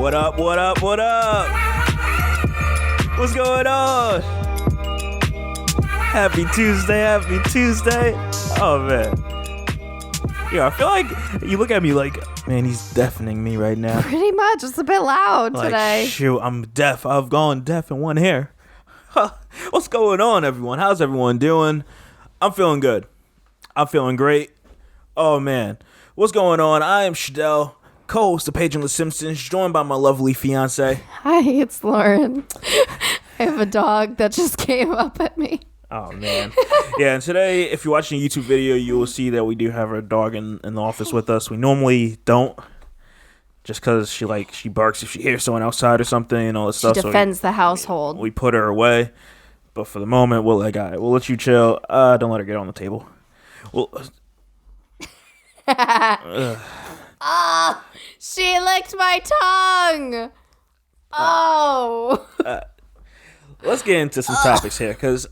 What up, what up, what up? What's going on? Happy Tuesday. Oh, man. Yeah, I feel like you look at me like, man, he's deafening me right now. Pretty much. It's a bit loud today. Shoot, I'm deaf. I've gone deaf in one ear. What's going on, everyone? How's everyone doing? I'm feeling good. I'm feeling great. Oh, man. What's going on? I am Shadell, co-host of Page on the Simpsons, joined by my lovely fiance. Hi, it's Lauren. I have a dog that just came up at me. Oh, man. Yeah, and today, if you're watching a YouTube video, you will see that we do have our dog in the office with us. We normally don't, just because she barks if she hears someone outside or something and all this stuff. She defends the household. We put her away, but for the moment, we'll let you chill. Don't let her get on the table. Oh, she licked my tongue. Oh. Let's get into some topics here, because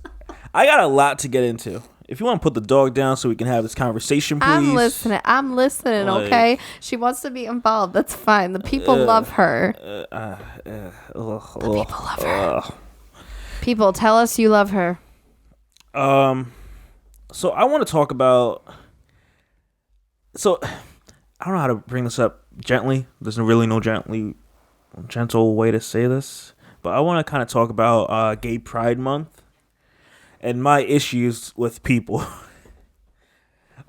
I got a lot to get into. If you want to put the dog down so we can have this conversation, please. I'm listening, okay? She wants to be involved. That's fine. The people love her. The people love her. People, tell us you love her. So I want to talk about... So, I don't know how to bring this up gently. There's really no gentle way to say this. But I want to kind of talk about Gay Pride Month and my issues with people.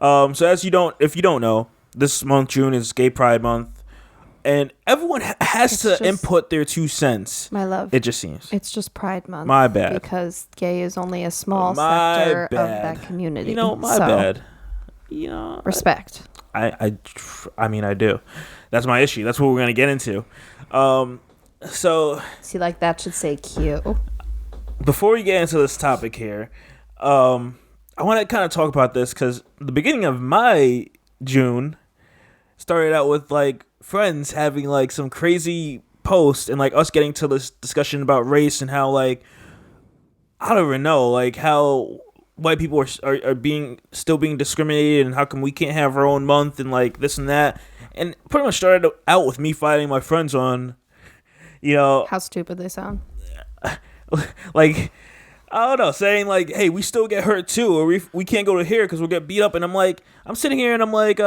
So if you don't know, this month, June, is Gay Pride Month. And everyone has to input their 2 cents. My love. It just seems. It's just Pride Month. My bad. Because gay is only a small sector of that community. My bad. Respect. I mean, I do. That's my issue. That's what we're going to get into. So... See, like, that should say cute. Before we get into this topic here, I want to kind of talk about this because the beginning of my June started out with, like, friends having, like, some crazy posts and, like, us getting to this discussion about race and how, like, I don't even know, like, how white people are still being discriminated and how come we can't have our own month and, like, this and that. And pretty much started out with me fighting my friends on, how stupid they sound. Like, I don't know, saying like, hey, we still get hurt too, or we can't go to here because we'll get beat up. And I'm sitting here and I'm like,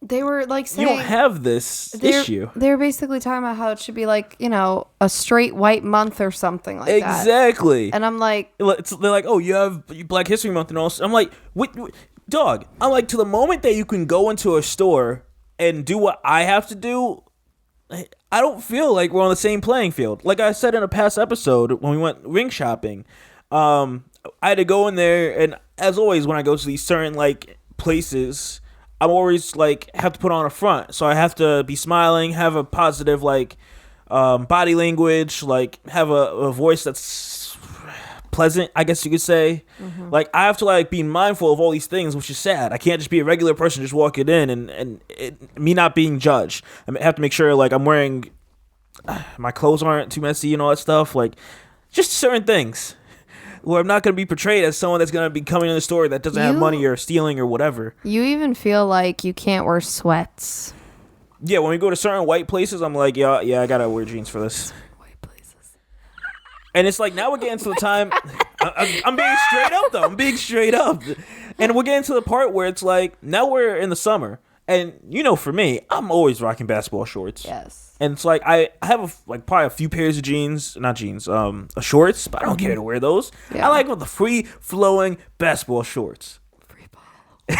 they were like saying, you don't have this issue. They're basically talking about how it should be like, a straight white month or something like that. Exactly. And I'm like, they're like, oh, you have Black History Month and all. I'm like, dog, I'm like, to the moment that you can go into a store and do what I have to do, I don't feel like we're on the same playing field. Like I said in a past episode when we went ring shopping, I had to go in there, and as always when I go to these certain like places, I'm always like have to put on a front. So I have to be smiling, have a positive like body language, like have a voice that's pleasant, I guess you could say. Mm-hmm. Like I have to like be mindful of all these things, which is sad. I can't just be a regular person just walking in and me not being judged. I have to make sure like I'm wearing my clothes aren't too messy and all that stuff. Like just certain things where I'm not going to be portrayed as someone that's going to be coming in the store that doesn't have money or stealing or whatever. You even feel like you can't wear sweats. Yeah, when we go to certain white places, I'm like, yeah, I got to wear jeans for this. And it's like, now we're getting to the time, I'm being straight up, though. I'm being straight up. And we're getting to the part where it's like, now we're in the summer. And, for me, I'm always rocking basketball shorts. Yes. And it's like, I have probably a few pairs of shorts, but I don't care to wear those. Yeah. I like the free-flowing basketball shorts. Free ball.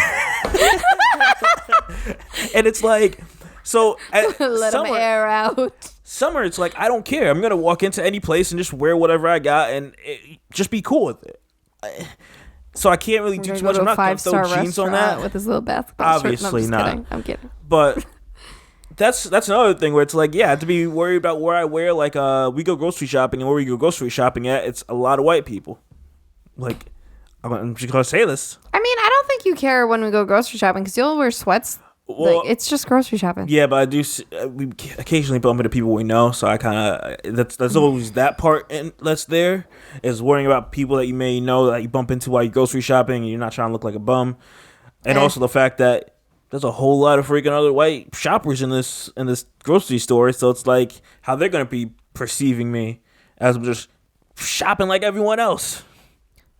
And it's like, so let them air out. Summer, it's like, I don't care. I'm going to walk into any place and just wear whatever I got and just be cool with it. So I can't really do too much. I'm not going to throw jeans on that. With his little basketball Obviously shirt. No, not. I'm kidding. But that's another thing where it's like, yeah, I have to be worried about where I wear. Like, we go grocery shopping, and where we go grocery shopping at, it's a lot of white people. Like, I'm just going to say this. I mean, I don't think you care when we go grocery shopping because you'll wear sweats. Well, it's just grocery shopping. Yeah, but I do. We occasionally bump into people we know, so I kind of that's always that part that's there is worrying about people that you may know that you bump into while you're grocery shopping, and you're not trying to look like a bum, and also the fact that there's a whole lot of freaking other white shoppers in this grocery store. So it's like how they're gonna be perceiving me as I'm just shopping like everyone else.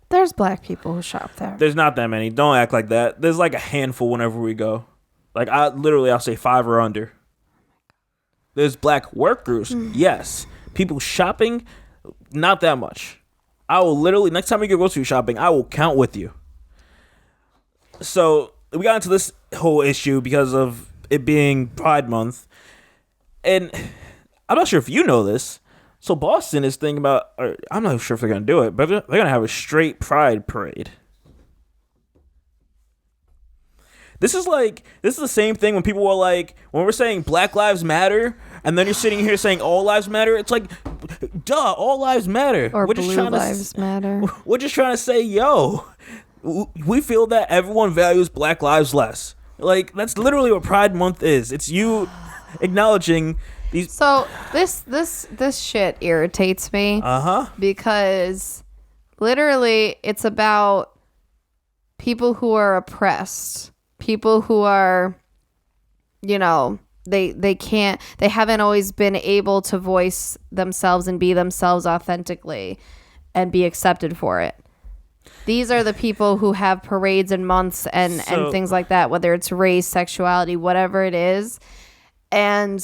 There's black people who shop there. There's not that many. Don't act like that. There's like a handful whenever we go. Like I'll say 5 or under. There's black workers, yes. People shopping, not that much. I will literally, next time we go grocery shopping, I will count with you. So we got into this whole issue because of it being Pride Month. And I'm not sure if you know this. So Boston is thinking about, or I'm not sure if they're going to do it, but they're going to have a straight Pride parade. This is the same thing when people were like, when we're saying Black Lives Matter, and then you're sitting here saying all lives matter. It's like, duh, all lives matter. Or blue lives matter. We're just trying to say, yo, we feel that everyone values black lives less. Like, that's literally what Pride Month is. It's you acknowledging these. So this shit irritates me. Because literally it's about people who are oppressed. People who are, you know, they haven't always been able to voice themselves and be themselves authentically and be accepted for it. These are the people who have parades and months and things like that, whether it's race, sexuality, whatever it is. And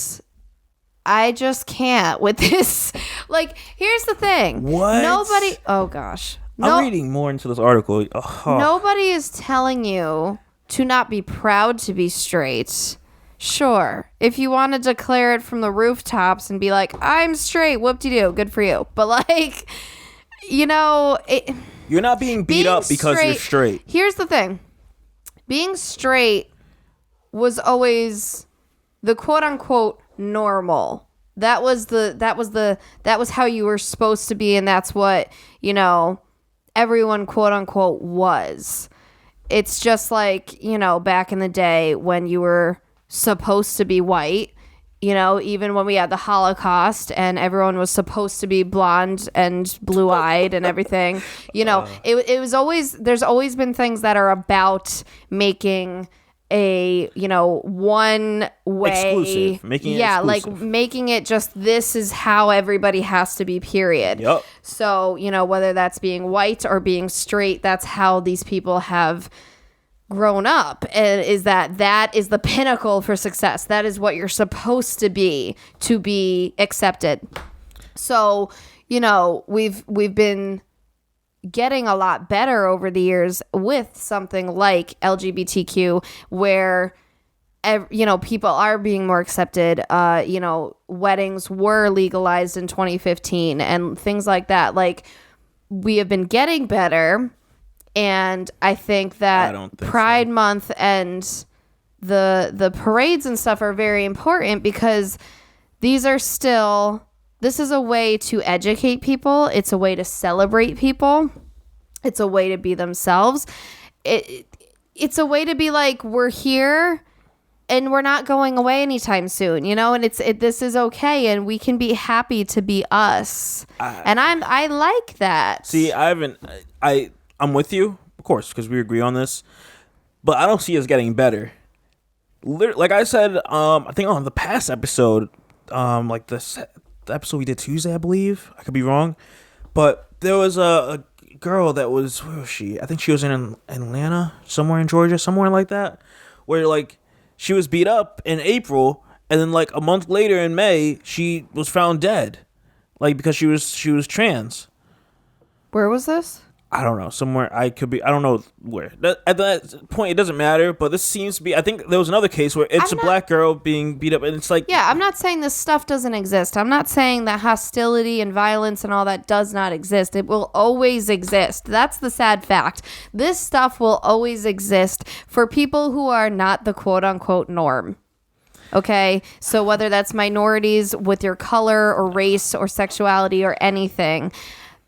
I just can't with this. Like, here's the thing. What? Nobody, oh gosh. I'm reading more into this article. Oh. Nobody is telling you to not be proud to be straight. Sure, if you want to declare it from the rooftops and be like, I'm straight, whoop-de-doo, good for you. But like, you know, you're not being beat up because you're straight. Here's the thing. Being straight was always the quote-unquote normal. That was how you were supposed to be, and that's what, you know, everyone quote-unquote was. It's just like, you know, back in the day when you were supposed to be white, you know, even when we had the Holocaust and everyone was supposed to be blonde and blue-eyed and everything, you know, it was always, there's always been things that are about making a, you know, one way, exclusive, making it exclusive. Like making it just, this is how everybody has to be, period. Yep. So, you know, whether that's being white or being straight, that's how these people have grown up, and is that is the pinnacle for success. That is what you're supposed to be accepted. So, you know, we've been getting a lot better over the years with something like LGBTQ, where, you know, people are being more accepted. You know, weddings were legalized in 2015 and things like that. Like, we have been getting better. And I think that Pride Month and the parades and stuff are very important, because this is a way to educate people. It's a way to celebrate people. It's a way to be themselves. It's a way to be like, we're here and we're not going away anytime soon, you know, and this is okay, and we can be happy to be us. And I like that. See, I'm with you, of course, because we agree on this, but I don't see us getting better. Like I said, I think on the past episode, like the episode we did Tuesday, I believe. I could be wrong, but there was a girl that was, where was she? I think she was in Atlanta, somewhere in Georgia, somewhere like that, where like she was beat up in April, and then like a month later in May, she was found dead, like because she was trans. Where was this? I don't know. Somewhere I don't know where. At that point, it doesn't matter. But this seems to be. I think there was another case where it's a black girl being beat up, and it's like. Yeah, I'm not saying this stuff doesn't exist. I'm not saying that hostility and violence and all that does not exist. It will always exist. That's the sad fact. This stuff will always exist for people who are not the quote unquote norm. Okay, so whether that's minorities with your color or race or sexuality or anything.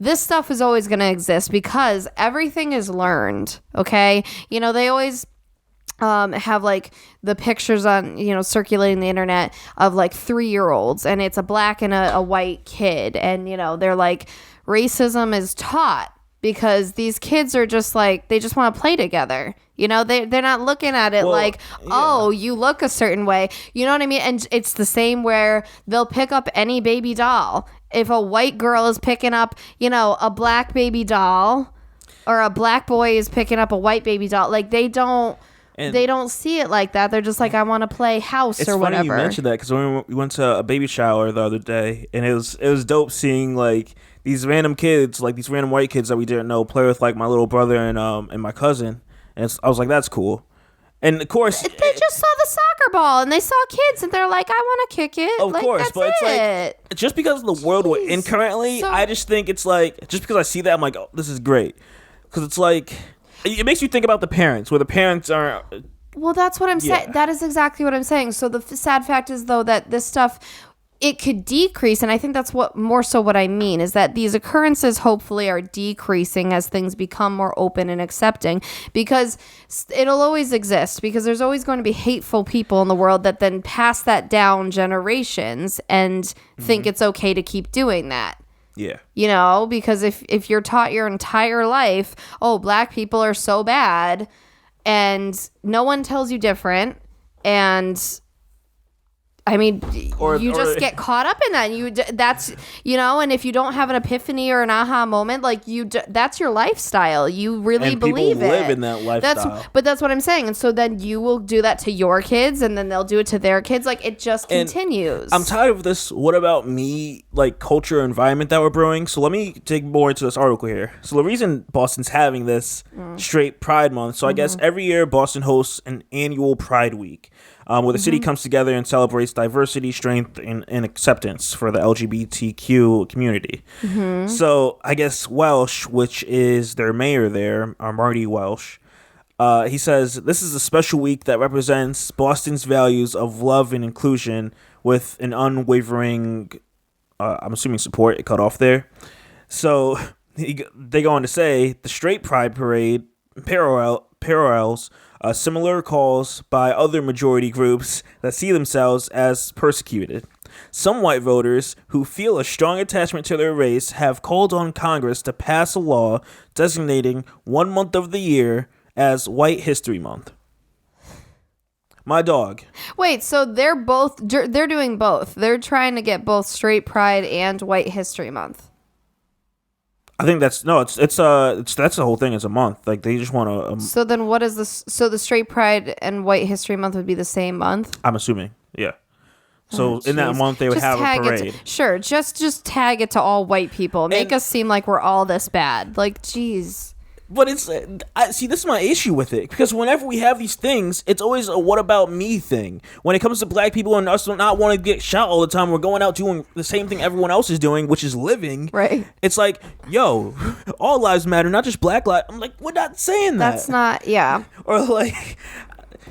This stuff is always going to exist because everything is learned, okay? You know, they always have, like, the pictures on, you know, circulating the internet of, like, 3-year-olds, and it's a black and a white kid, and, you know, they're like, racism is taught because these kids are just like, they just want to play together. You know, they're not looking at it like, oh, you look a certain way. You know what I mean? And it's the same where they'll pick up any baby doll. If a white girl is picking up, you know, a black baby doll, or a black boy is picking up a white baby doll, like they don't see it like that. They're just like, I want to play house or whatever. It's funny you mentioned that, because when we went to a baby shower the other day, and it was dope seeing like these random kids, like these random white kids that we didn't know, play with like my little brother and my cousin, and I was like, that's cool. And of course, they just saw the soccer ball and they saw kids and they're like, I want to kick it. Of course, that's but it's it. like, just because of the world we're in currently, I just think it's like, just because I see that, I'm like, oh, this is great, because it's like, it makes you think about the parents, where the parents are. Well, that's what I'm saying. That is exactly what I'm saying. So the sad fact is, though, that this stuff, it could decrease. And I think that's what I mean, is that these occurrences hopefully are decreasing as things become more open and accepting, because it'll always exist, because there's always going to be hateful people in the world that then pass that down generations and think it's okay to keep doing that. Yeah. You know, because if you're taught your entire life, oh, black people are so bad, and no one tells you different, and I mean, you just get caught up in that. That's, you know, and if you don't have an epiphany or an aha moment, like that's your lifestyle. You really believe it. People live in that lifestyle. But that's what I'm saying. And so then you will do that to your kids, and then they'll do it to their kids. Like, it just continues. I'm tired of this what about me, like, culture environment that we're brewing. So let me dig more into this article here. So the reason Boston's having this straight Pride Month, so I guess every year Boston hosts an annual Pride Week, where the city comes together and celebrates diversity, strength, and acceptance for the LGBTQ community. So I guess Welsh, which is their mayor there, Marty Welsh, he says, this is a special week that represents Boston's values of love and inclusion with an unwavering, I'm assuming support, it cut off there. So they go on to say, the straight pride parade parallels similar calls by other majority groups that see themselves as persecuted. Some white voters who feel a strong attachment to their race have called on Congress to pass a law designating 1 month of the year as White History Month. My dog. Wait, so they're doing both. They're trying to get both straight pride and White History Month. I think that's that's the whole thing. It's a month. Like, they just want to. So then, what is this? So the straight pride and White History Month would be the same month. I'm assuming, yeah. So in that month, they would have a parade. Sure, just tag it to all white people. Make us seem like we're all this bad. Like, geez. But it's, see, this is my issue with it, because whenever we have these things, it's always a what about me thing. When it comes to black people and us not want to get shot all the time, we're going out doing the same thing everyone else is doing, which is living. Right. It's like, yo, all lives matter, not just black lives. I'm like, we're not saying that. That's not, yeah. Or like,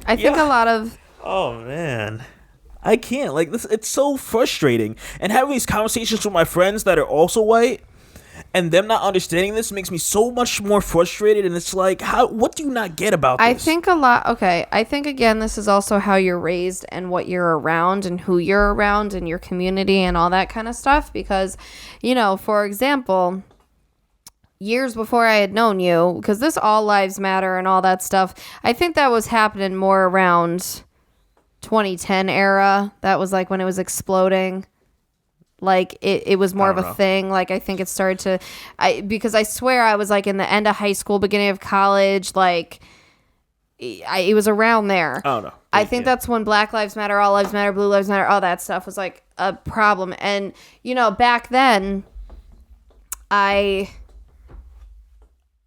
I think a lot of. Oh, man. I can't. Like, this, it's so frustrating. And having these conversations with my friends that are also white, and them not understanding this makes me so much more frustrated. And it's like, what do you not get about this? I think I think, again, this is also how you're raised and what you're around and who you're around and your community and all that kind of stuff. Because, you know, for example, years before I had known you, because this all lives matter and all that stuff, I think that was happening more around 2010 era. That was like when it was exploding. Like, it was more of a thing. Like, I think it started to, because I swear I was like in the end of high school, beginning of college, like, it was around there. Oh, no. I think that's when Black Lives Matter, All Lives Matter, Blue Lives Matter, all that stuff was like a problem. And, you know, back then, I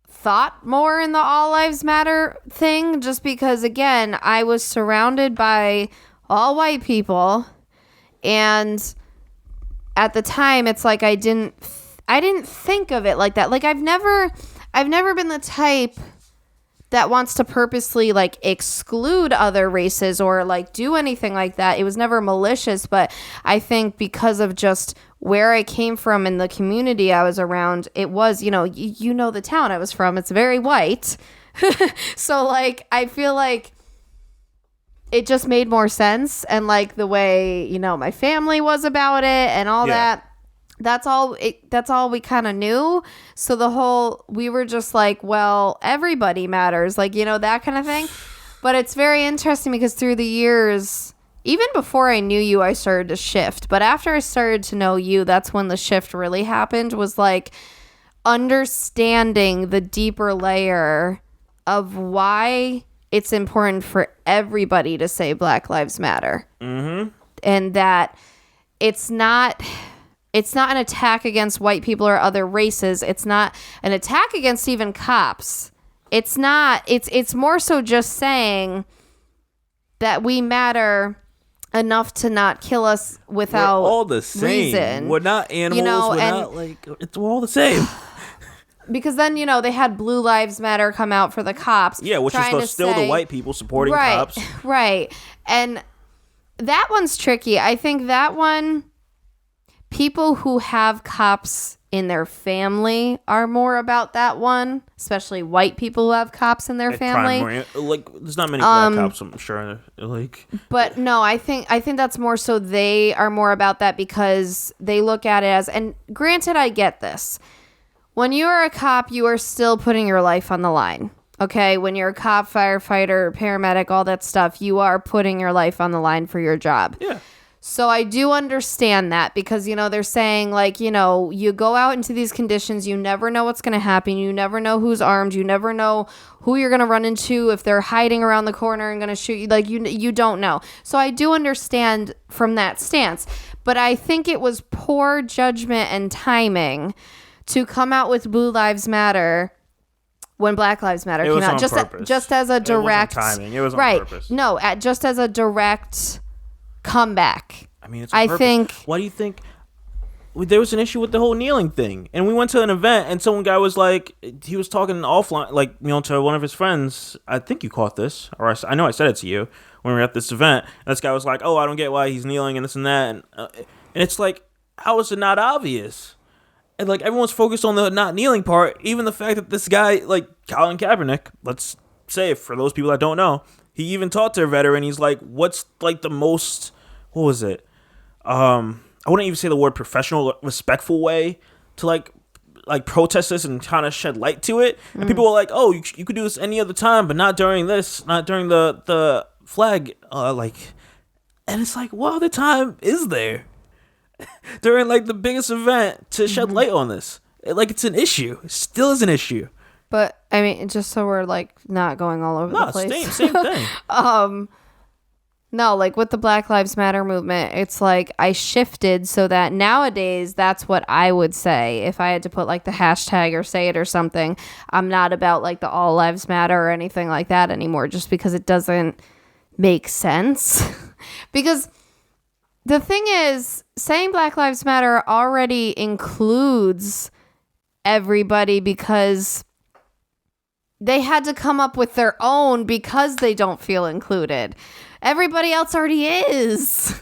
thought more in the All Lives Matter thing, just because, again, I was surrounded by all white people, and at the time, it's like I didn't think of it like that. Like, I've never been the type that wants to purposely, like, exclude other races or, like, do anything like that. It was never malicious, but I think because of just where I came from and the community I was around, it was, you know, you know the town I was from. It's very white. So, like, I feel like it just made more sense, and like the way, you know, my family was about it and all that. that's all we kind of knew. So we were just like, well, everybody matters, like, that kind of thing. But it's very interesting because through the years, even before I knew you, I started to shift. But after I started to know you, that's when the shift really happened, was like understanding the deeper layer of why it's important for everybody to say Black Lives Matter. Mm-hmm. And that it's not an attack against white people or other races. It's not an attack against even cops. It's not. It's more so just saying that we matter enough to not kill us without we're all the same. Reason. We're not animals. It's all the same. Because then, they had Blue Lives Matter come out for the cops. Yeah, which is still the white people supporting cops. Right. And that one's tricky. I think that one, people who have cops in their family are more about that one, especially white people who have cops in their family. There's not many black cops, I'm sure. But no, I think that's more so they are more about that because they look at it as, and granted, I get this. When you are a cop, you are still putting your life on the line. Okay? When you're a cop, firefighter, paramedic, all that stuff, you are putting your life on the line for your job. Yeah. So I do understand that because, they're saying, like, you go out into these conditions, you never know what's going to happen. You never know who's armed. You never know who you're going to run into, if they're hiding around the corner and going to shoot you. Like, you don't know. So I do understand from that stance. But I think it was poor judgment and timing to come out with Blue Lives Matter when Black Lives Matter came out. Just as a direct... It wasn't timing. It was on purpose. No, just as a direct... comeback. I mean, I think. Why do you think there was an issue with the whole kneeling thing? And we went to an event, and some guy was like, he was talking offline, like, to one of his friends. I think you caught this, or I know I said it to you when we were at this event. And this guy was like, "Oh, I don't get why he's kneeling and this and that." And it's like, how is it not obvious? And like everyone's focused on the not kneeling part. Even the fact that this guy, like Colin Kaepernick, let's say for those people that don't know. He even talked to a veteran. He's like, what's like the most, what was it? I wouldn't even say the word professional, respectful way to like protest this and kind of shed light to it. And people were like, oh, you could do this any other time, but not during this, not during the flag. And it's like, what other time is there during like the biggest event to shed light on this? Like it's an issue. It still is an issue. But, I mean, just so we're, like, not going all over the place. Same thing. No, like, with the Black Lives Matter movement, it's like I shifted so that nowadays that's what I would say. If I had to put, like, the hashtag or say it or something, I'm not about, like, the All Lives Matter or anything like that anymore just because it doesn't make sense. Because the thing is, saying Black Lives Matter already includes everybody because... they had to come up with their own because they don't feel included. Everybody else already is.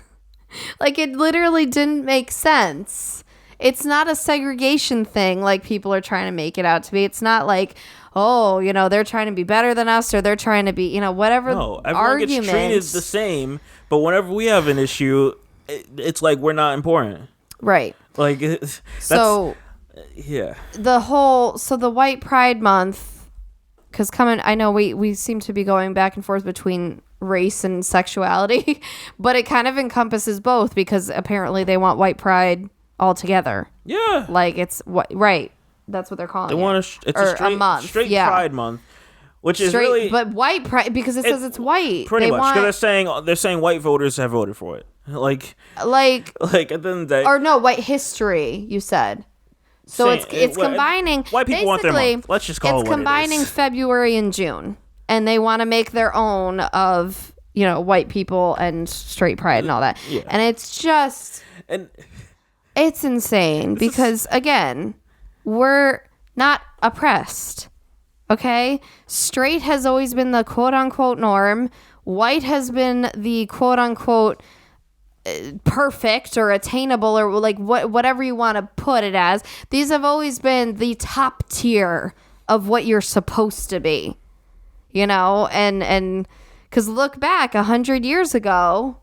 Like, it literally didn't make sense. It's not a segregation thing like people are trying to make it out to be. It's not like, oh, they're trying to be better than us or they're trying to be, whatever no, everyone gets treated the same, but whenever we have an issue, it's like we're not important. Right. Like, yeah. The White Pride Month... because I know we seem to be going back and forth between race and sexuality, but it kind of encompasses both because apparently they want white pride all together. Yeah. Like it's right. That's what they're calling it. They want it's a month. Straight Pride Month, which is really... But white pride, because it says it's white. Pretty much, because they're saying white voters have voted for it. Like at the end of the day. Or no, white history, you said. So it's combining... White people want their month. Let's just call it what it is. It's combining February and June. And they want to make their own of, white people and straight pride and all that. Yeah. And it's just... it's insane because, again, we're not oppressed. Okay? Straight has always been the quote-unquote norm. White has been the quote-unquote... perfect or attainable or like whatever you want to put it as. These have always been the top tier of what you're supposed to be, and because look back 100 years ago,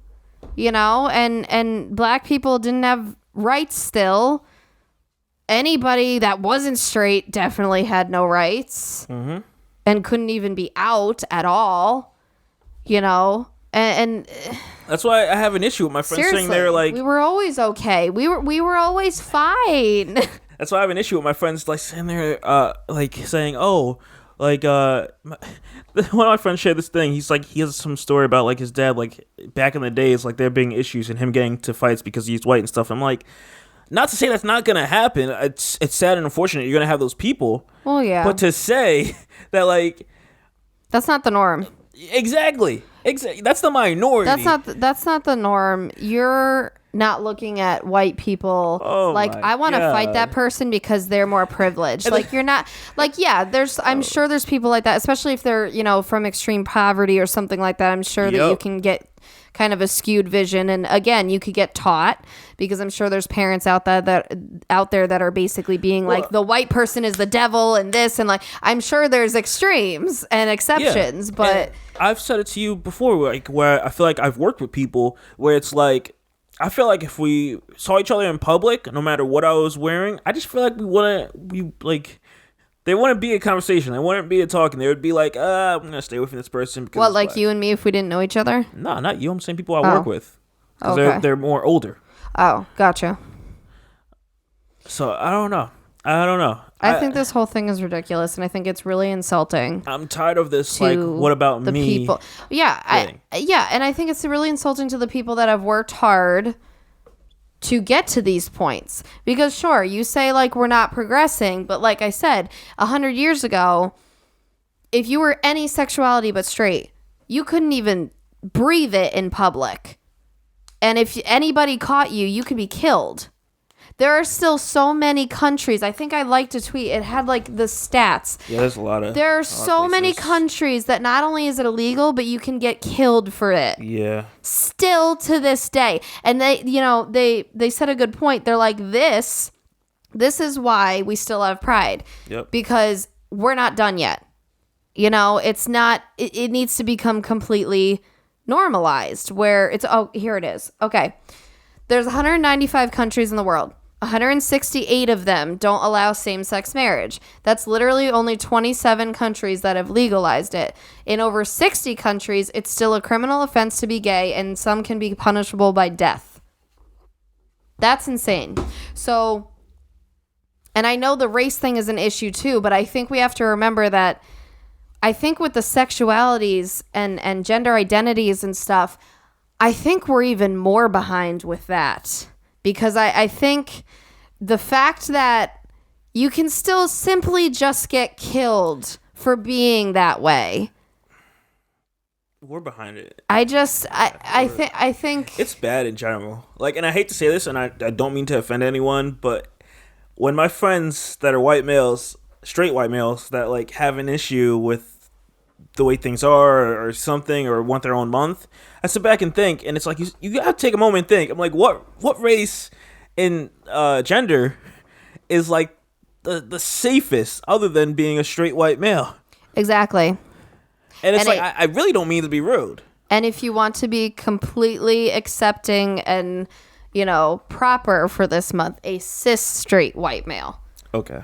and black people didn't have rights still, anybody that wasn't straight definitely had no rights and couldn't even be out at all, you know? And that's why I have an issue with my friends saying they're like, we were always okay. We were always fine. That's why I have an issue with my friends like saying they're like saying, oh, like one of my friends shared this thing. He's like, he has some story about like his dad, like back in the days, like there being issues and him getting to fights because he's white and stuff. I'm like, not to say that's not gonna happen. It's sad and unfortunate. You're gonna have those people. Well, yeah. But to say that like that's not the norm. Exactly. That's the minority. That's not the norm. You're not looking at white people like I want to fight that person because they're more privileged. Like you're not like I'm sure there's people like that, especially if they're, you know, from extreme poverty or something like that. I'm sure that you can get kind of a skewed vision, and again, you could get taught because I'm sure there's parents out there that are basically being like the white person is the devil and this, and like I'm sure there's extremes and exceptions, but and I've said it to you before, like where I feel like I've worked with people where it's like I feel like if we saw each other in public, no matter what I was wearing, I just feel like they wouldn't be a conversation. They wouldn't be a talking. They would be like, I'm going to stay away from this person. Because like you and me if we didn't know each other? No, not you. I'm saying people I work with. Because they're more older. Oh, gotcha. So, I don't know. I think this whole thing is ridiculous, and I think it's really insulting. I'm tired of this, like, what about the me? People. Yeah, and I think it's really insulting to the people that have worked hard to get to these points. Because sure, you say like we're not progressing, but like I said, 100 years ago, if you were any sexuality but straight, you couldn't even breathe it in public. And if anybody caught you, you could be killed. There are still so many countries. I think I liked a tweet. It had like the stats. Yeah, there's a lot of. There are so many countries that not only is it illegal, but you can get killed for it. Yeah. Still to this day, and they said a good point. They're like this is why we still have pride. Yep. Because we're not done yet. You know, it's not. It needs to become completely normalized. Where it's here it is. Okay, there's 195 countries in the world. 168 of them don't allow same-sex marriage. That's literally only 27 countries that have legalized it. In over 60 countries, it's still a criminal offense to be gay, and some can be punishable by death. That's insane. So, and I know the race thing is an issue too, but I think we have to remember that I think with the sexualities and gender identities and stuff, I think we're even more behind with that. Because I think the fact that you can still simply just get killed for being that way. We're behind it. I think it's bad in general. Like, and I hate to say this, and I don't mean to offend anyone, but when my friends that are white males, straight white males, that like have an issue with the way things are or something or want their own month, I sit back and think, and it's like you gotta take a moment and think. I'm like, what race in gender is like the safest other than being a straight white male? Exactly. And it's I really don't mean to be rude. And if you want to be completely accepting and, you know, proper for this month, a cis straight white male. Okay.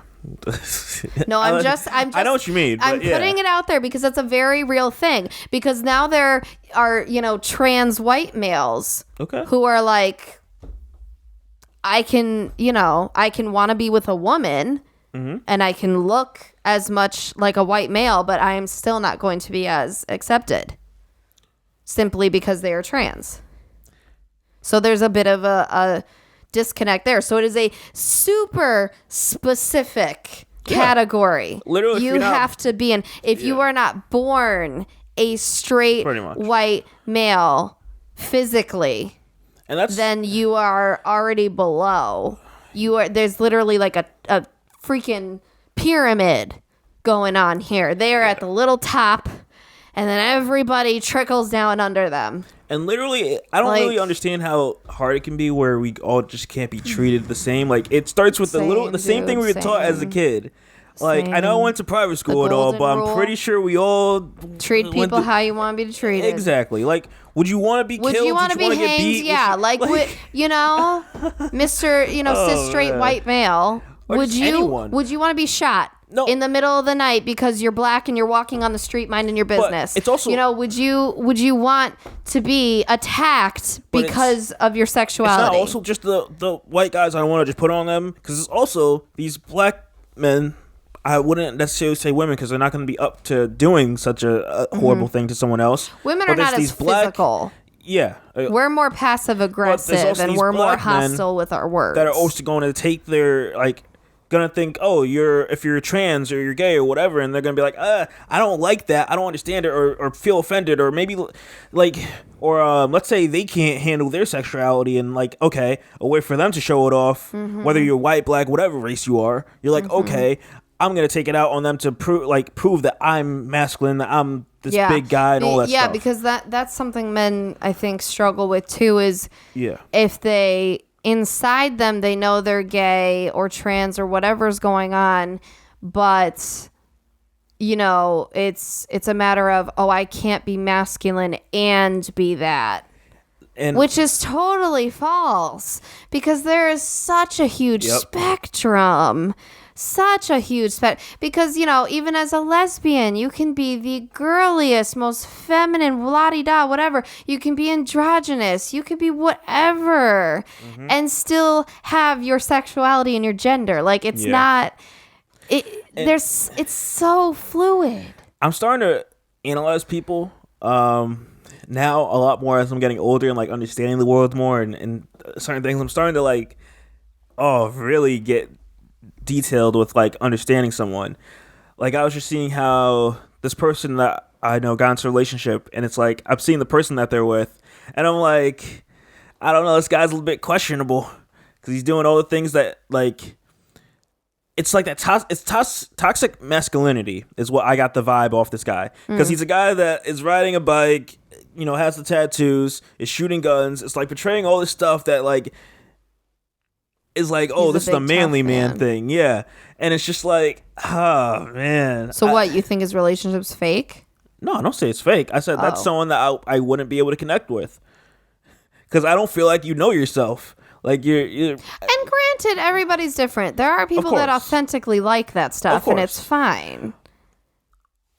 No, I'm just I know what you mean. I'm putting it out there because that's a very real thing. Because now there are, you know, trans white males who are like, I can want to be with a woman and I can look as much like a white male, but I am still not going to be as accepted simply because they are trans. So there's a bit of a disconnect there. So it is a super specific category. Literally, you have to be in. If you are not born a straight white male physically, and then you are already below. There's literally like a freaking pyramid going on here. They are at the little top, and then everybody trickles down under them. And literally, I don't really understand how hard it can be where we all just can't be treated the same. Like, it starts with the same thing we were taught as a kid. Like, I know I went to private school and all, but I'm pretty sure we all treat people how you want to be treated. Exactly. Like, would you want to be killed? Would you want to be hanged? Yeah, like Mr. Cis straight white male. would just you anyone. would you want to be shot No. in the middle of the night because you're black and you're walking on the street minding your business? it's also, would you want to be attacked because of your sexuality? It's not also just the white guys I want to just put on them, because it's also these black men. I wouldn't necessarily say women, because they're not going to be up to doing such a horrible thing to someone else. Women But are not there's as these black- physical. Yeah. We're more passive aggressive and these we're more black men hostile with our words. that are also going to take their, like, gonna think, oh, if you're trans or you're gay or whatever, and they're gonna be like, I don't like that, I don't understand it, or feel offended, or maybe like, or let's say they can't handle their sexuality, and like, okay, a way for them to show it off, whether you're white, black, whatever race you are, you're like, okay, I'm gonna take it out on them to prove that I'm masculine, that I'm this big guy and all that stuff. Yeah, because that's something men, I think, struggle with too, is if they inside them they know they're gay or trans or whatever's going on, but it's a matter of, oh, I can't be masculine and be that. Which is totally false, because there is such a huge spectrum. Such a huge because even as a lesbian, you can be the girliest, most feminine, la-di-da, whatever. You can be androgynous, you could be whatever, and still have your sexuality and your gender. Like, it's not it's so fluid. I'm starting to analyze people now a lot more as I'm getting older and like understanding the world more, and certain things I'm starting to like really get detailed with like understanding someone. Like, I was just seeing how this person that I know got into a relationship, and it's like I've seen the person that they're with, and I'm like, I don't know, this guy's a little bit questionable, because he's doing all the things that, like, it's like that toxic masculinity is what I got the vibe off this guy, because he's a guy that is riding a bike, has the tattoos, is shooting guns. It's like portraying all this stuff that like is like, oh, this is the manly man thing. Yeah. And it's just like, oh, man. So what, you think his relationship's fake? No, I don't say it's fake. I said that's someone that I wouldn't be able to connect with, because I don't feel like you know yourself. Like, you're And granted, everybody's different. There are people that authentically like that stuff, and it's fine.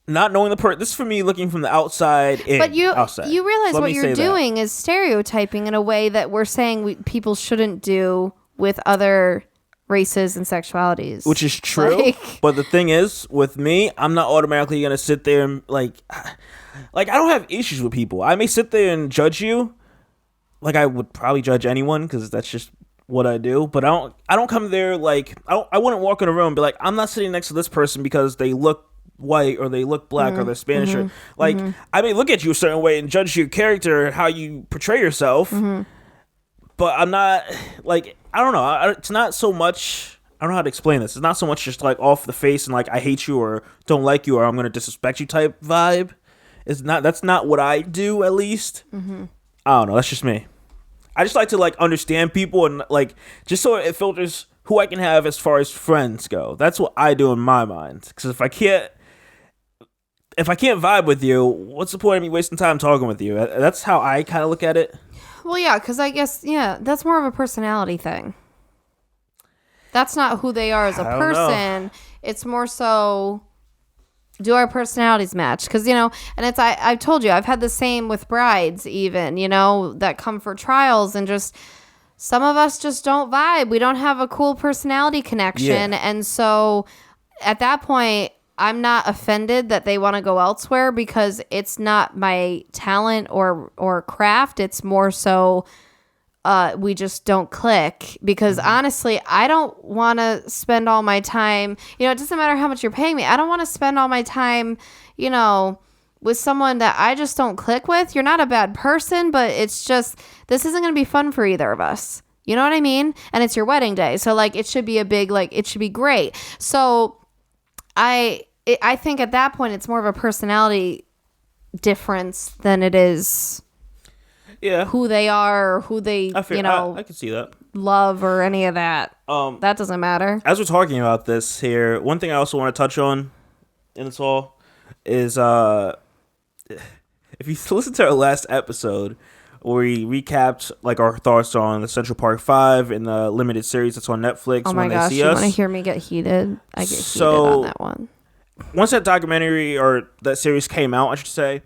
Not knowing the person. This is for me looking from the outside in. But you outside. realize what you're doing is stereotyping in a way that we're saying people shouldn't do with other races and sexualities, which is true. But the thing is, with me, I'm not automatically gonna sit there and like I don't have issues with people. I may sit there and judge you, like I would probably judge anyone, because that's just what I do. But I don't come there like I wouldn't walk in a room and be like, I'm not sitting next to this person because they look white or they look black or they're Spanish or like I may look at you a certain way and judge your character and how you portray yourself. But I'm not like, I don't know. It's not so much. I don't know how to explain this. It's not so much just like off the face and like I hate you or don't like you or I'm gonna disrespect you type vibe. It's not. That's not what I do. At least I don't know. That's just me. I just like to like understand people and like just so it filters who I can have as far as friends go. That's what I do in my mind. Because if I can't vibe with you, what's the point of me wasting time talking with you? That's how I kind of look at it. Well, yeah, because I guess, that's more of a personality thing. That's not who they are as a person. It's more so, do our personalities match? Because, and it's, I've told you, I've had the same with brides even, that come for trials, and just, some of us just don't vibe. We don't have a cool personality connection. Yeah. And so at that point, I'm not offended that they want to go elsewhere, because it's not my talent or craft. It's more so we just don't click, because honestly, I don't want to spend all my time, it doesn't matter how much you're paying me. I don't want to spend all my time, with someone that I just don't click with. You're not a bad person, but it's just, this isn't going to be fun for either of us. You know what I mean? And it's your wedding day. So like, it should be a big, like, it should be great. So I think at that point it's more of a personality difference than it is who they are or who they, I can see that, love or any of that. That doesn't matter. As we're talking about this here, one thing I also want to touch on in this all is if you listen to our last episode, where we recapped like our thoughts on the Central Park 5 in the limited series that's on Netflix. Oh my when gosh, they see you us. want to hear me get heated? I get heated on that one. Once that documentary or that series came out, I should say,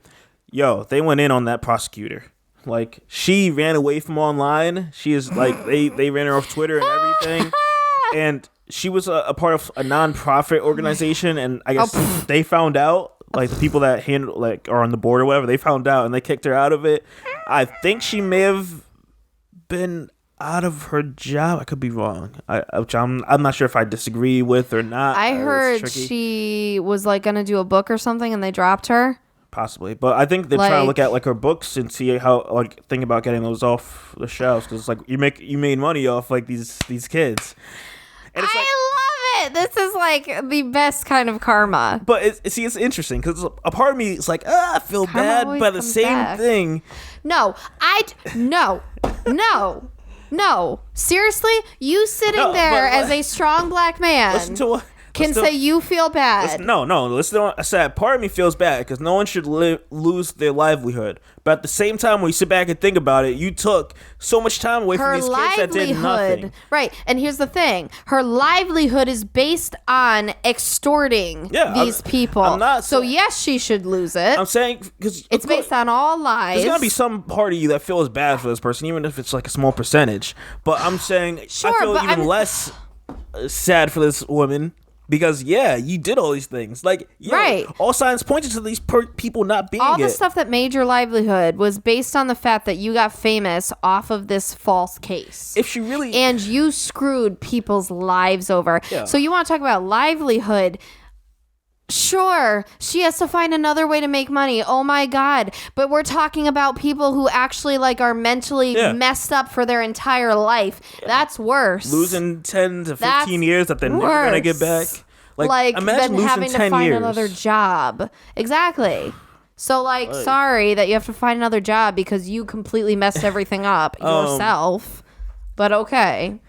they went in on that prosecutor. Like, she ran away from online. She is like, they ran her off Twitter and everything. And she was a part of a non-profit organization, and I guess they found out, like the people that handle like are on the board or whatever, they found out and they kicked her out of it. I think she may have been out of her job. I could be wrong. I'm not sure if I disagree with or not. I heard she was like gonna do a book or something, and they dropped her. Possibly, but I think they're trying to look at like her books and see how like think about getting those off the shelves, because like you made money off like these kids. And it's I love it. This is like the best kind of karma. But it's interesting because a part of me is like, I feel bad, but the same thing. No. Seriously, you sitting there as a strong black man. Listen to what. Can say you feel bad. Listen to what I said. Part of me feels bad because no one should lose their livelihood. But at the same time, when you sit back and think about it, you took so much time away from these kids that did nothing. Right. And here's the thing. Her livelihood is based on extorting these people. I'm not yes, she should lose it. I'm saying because it's based on all lies. There's going to be some part of you that feels bad for this person, even if it's like a small percentage. But I'm saying I feel even less sad for this woman. Because, you did all these things. Like, all signs pointed to these people not being all the stuff that made your livelihood was based on the fact that you got famous off of this false case. If she really... And you screwed people's lives over. Yeah. So you want to talk about livelihood... Sure, she has to find another way to make money. Oh my God. But we're talking about people who actually like are mentally messed up for their entire life. Yeah. That's worse. Losing 10 to 15 years that they're never going to get back. Like imagine then having to find years. another job. Exactly. So sorry that you have to find another job because you completely messed everything up yourself. But okay.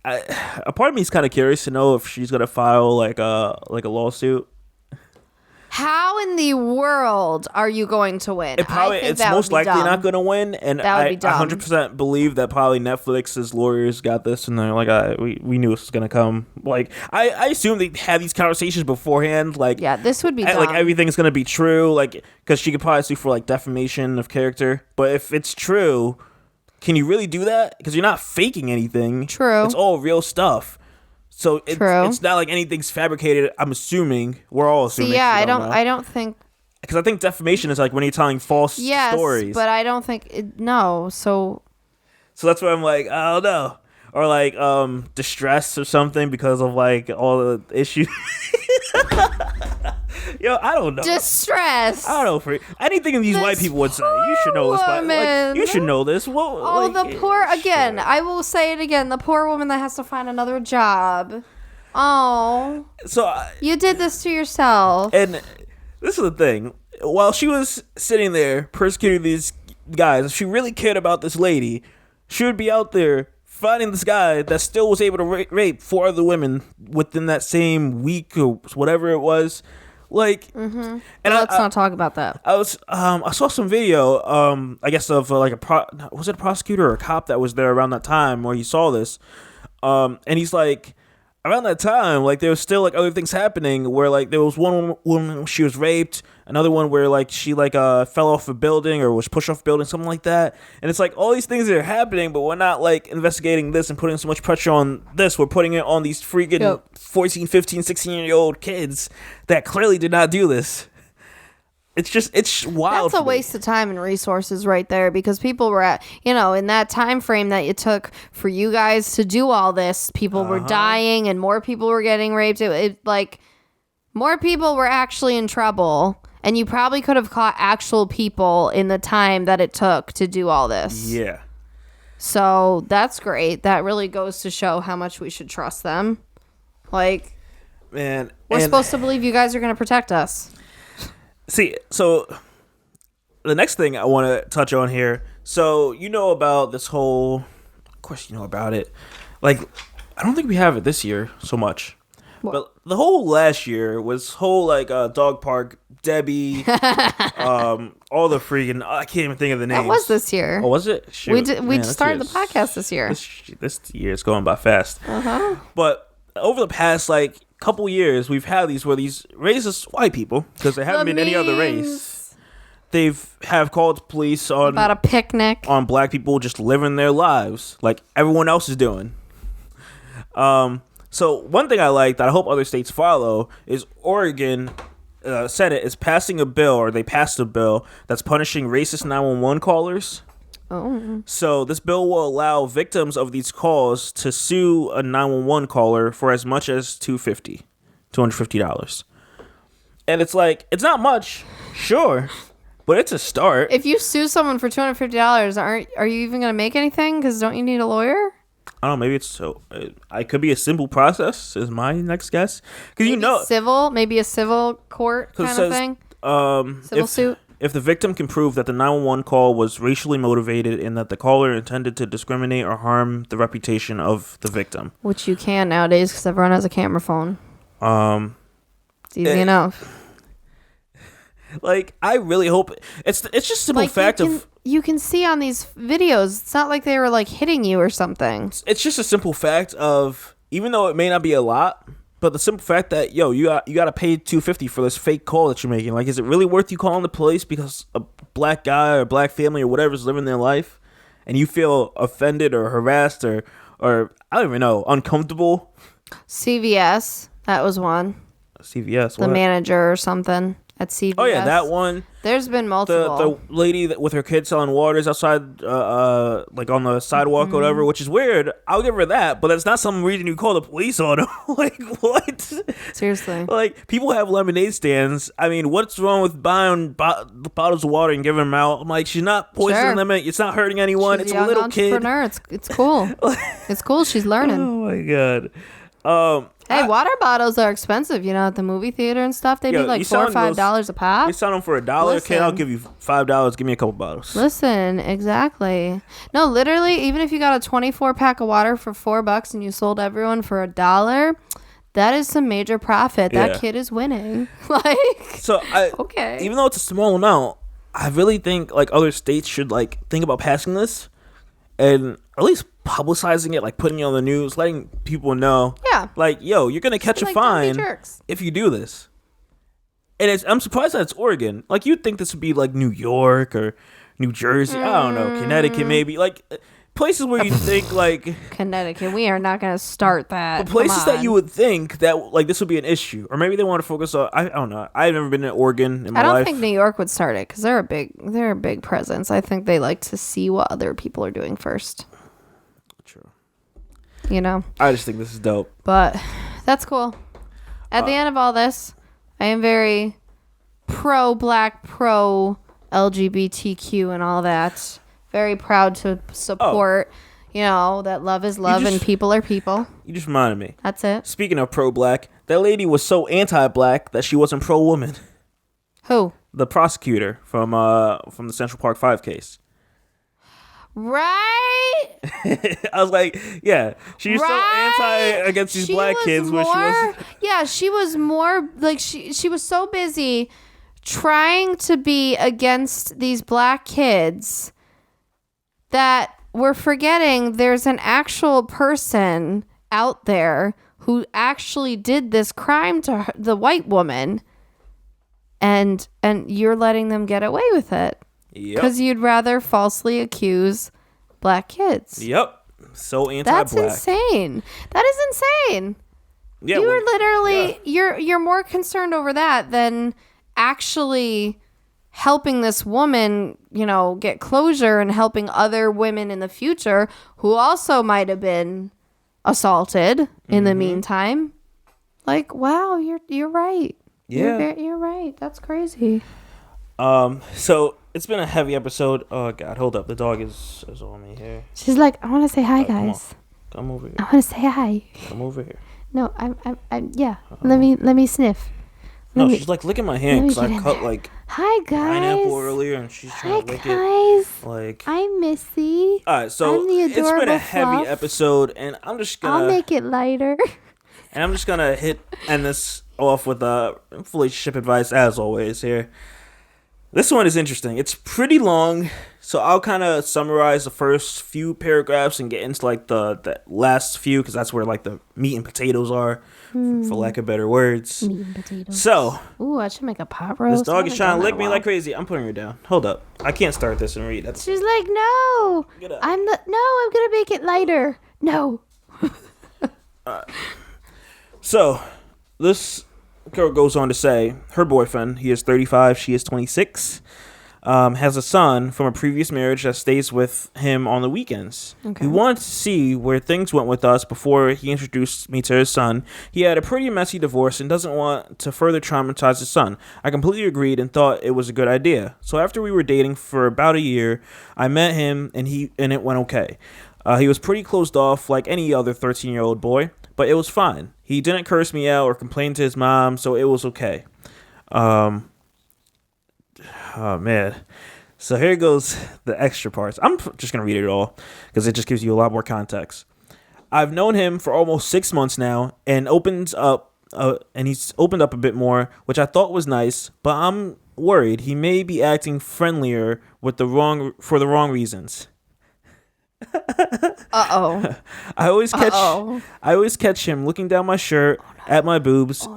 A part of me is kind of curious to know if she's gonna file like a lawsuit. How in the world are you going to win? It's most likely not going to win, and I 100% believe that probably Netflix's lawyers got this, and they're like, we knew this was going to come. Like, I assume they had these conversations beforehand. Like, this would be dumb. Like everything's going to be true, like because she could probably sue for like defamation of character. But if it's true. Can you really do that? Because you're not faking anything. True. It's all real stuff. So it's not like anything's fabricated. I'm assuming. We're all assuming. I don't think. Because I think defamation is like when you're telling false stories. But I don't think no. So that's why I'm like, I don't know. Or like distress or something because of like all the issues. Yo, I don't know. Distress. I don't know. Anything these white people would say. You should know this. Like, you should know this. The poor, again, I will say it again, the poor woman that has to find another job. Oh. So you did this to yourself. And this is the thing. While she was sitting there persecuting these guys, if she really cared about this lady, she would be out there finding this guy that still was able to rape 4 other women within that same week or whatever it was. Like, and let's not talk about that. I saw some video, I guess of like was it a prosecutor or a cop that was there around that time where he saw this, and he's like, around that time, like there was still like other things happening where like there was one woman she was raped, another one where like she like fell off a building or was pushed off a building, something like that. And it's like all these things that are happening, but we're not like investigating this and putting so much pressure on this. We're putting it on these freaking 14, 15, 16-year-old kids that clearly did not do this. It's wild. That's a waste of time and resources right there, because people were at, in that time frame that it took for you guys to do all this, people were dying and more people were getting raped. More people were actually in trouble, and you probably could have caught actual people in the time that it took to do all this. Yeah. So that's great. That really goes to show how much we should trust them. Like, man, we're supposed to believe you guys are going to protect us. See, so the next thing I want to touch on here. So about this whole, of course you know about it. Like, I don't think we have it this year so much, But the whole last year was whole like dog park, Debbie, all the freaking I can't even think of the names. That was this year. Oh, was it? Shoot. We started the podcast this year. This year is going by fast. But over the past like couple years, we've had these racist white people, because there haven't been any other race. Have called police on about a picnic on black people just living their lives like everyone else is doing. So one thing I like that I hope other states follow is Oregon Senate is passing a bill, or they passed a bill that's punishing racist 911 callers. Oh. So this bill will allow victims of these calls to sue a 911 caller for as much as $250. And it's like, it's not much, sure, but it's a start. If you sue someone for $250, are you even going to make anything? Because don't you need a lawyer? I don't know, maybe it's so. It could be a simple process, is my next guess. Because maybe a civil court kind of thing. Civil suit. If the victim can prove that the 911 call was racially motivated and that the caller intended to discriminate or harm the reputation of the victim, which you can nowadays because everyone has a camera phone. It's easy enough. Like, I really hope it's just simple fact of. You can see on these videos, it's not like they were like hitting you or something. It's just a simple fact of, even though it may not be a lot, but the simple fact that, you got to pay $250 for this fake call that you're making. Like, is it really worth you calling the police because a black guy or black family or whatever is living their life, and you feel offended or harassed or I don't even know, uncomfortable? CVS, that was one. CVS, the manager or something at CVS. Oh yeah, that one. There's been multiple. The lady with her kid selling waters outside, like on the sidewalk or whatever, which is weird. I'll give her that, but that's not some reason you call the police on her. Like, what? Seriously. Like, people have lemonade stands. I mean, what's wrong with buying bottles of water and giving them out? I'm like, she's not poisoning them. It's not hurting anyone. She's it's a little entrepreneur. kid. It's cool. It's cool. She's learning. Oh my god. Hey, water bottles are expensive, at the movie theater and stuff. They be like $4 or $5 a pop. You sell them for $1. Okay, I'll give you $5. Give me a couple bottles. Listen, exactly. No, literally, even if you got a 24 pack of water for $4 and you sold everyone for $1, that is some major profit. That kid is winning. Okay. Even though it's a small amount, I really think like other states should like think about passing this and at least publicizing it, like putting it on the news, letting people know. Yeah. Like, yo, you're gonna catch a fine if you do this. And I'm surprised that it's Oregon. Like, you'd think this would be like New York or New Jersey. I don't know, Connecticut maybe. Like places where you think like Connecticut. We are not gonna start that. The places that you would think that like this would be an issue, or maybe they want to focus on. I don't know. I've never been in Oregon in my life. I don't think New York would start it because they're a big presence. I think they like to see what other people are doing first. True. I just think this is dope. But that's cool. At the end of all this, I am very pro-black, pro-LGBTQ and all that. Very proud to support, that love is love and people are people. You just reminded me. That's it. Speaking of pro-black, that lady was so anti-black that she wasn't pro-woman. Who? The prosecutor from the Central Park 5 case. Right? I was like, yeah, she's so anti against these black kids. She was more like she was so busy trying to be against these black kids that we're forgetting there's an actual person out there who actually did this crime to the white woman, and you're letting them get away with it. Because you'd rather falsely accuse black kids. Yep. So anti-black. That's insane. That is insane. Yeah, you are literally you're more concerned over that than actually helping this woman, get closure and helping other women in the future who also might have been assaulted in the meantime. Like, wow, you're right. Yeah. You're right. That's crazy. So it's been a heavy episode. Oh God, hold up. The dog is on me here. She's like, I want to say hi, guys. Come over here. I want to say hi. Come over here. No, I'm yeah. Let me sniff. She's like licking my hand because I cut like hi guys pineapple earlier and she's trying to lick it. Like, I'm Missy. All right, so it's been a heavy episode and I'm just gonna. I'll make it lighter. And I'm just going to end this off with relationship advice, as always, here. This one is interesting. It's pretty long, so I'll kind of summarize the first few paragraphs and get into like the last few, because that's where like the meat and potatoes are, for lack of better words. Meat and potatoes. So, ooh, I should make a pot roast. This dog is trying to lick me like crazy. I'm putting her down. Hold up. I can't start this and read. She's like, no, I'm gonna make it lighter. No. So, this girl goes on to say her boyfriend, he is 35, she is 26, has a son from a previous marriage that stays with him on the weekends. Okay. He wanted to see where things went with us before he introduced me to his son. He had a pretty messy divorce and doesn't want to further traumatize his son. I completely agreed and thought it was a good idea. So after we were dating for about a year, I met him and it went okay. He was pretty closed off like any other 13-year-old boy, but it was fine. He didn't curse me out or complain to his mom, so it was okay. Oh, man. So here goes the extra parts. I'm just going to read it all because it just gives you a lot more context. I've known him for almost 6 months now and he's opened up a bit more, which I thought was nice, but I'm worried he may be acting friendlier for the wrong reasons. Uh-oh. I always catch him looking down my shirt at my boobs,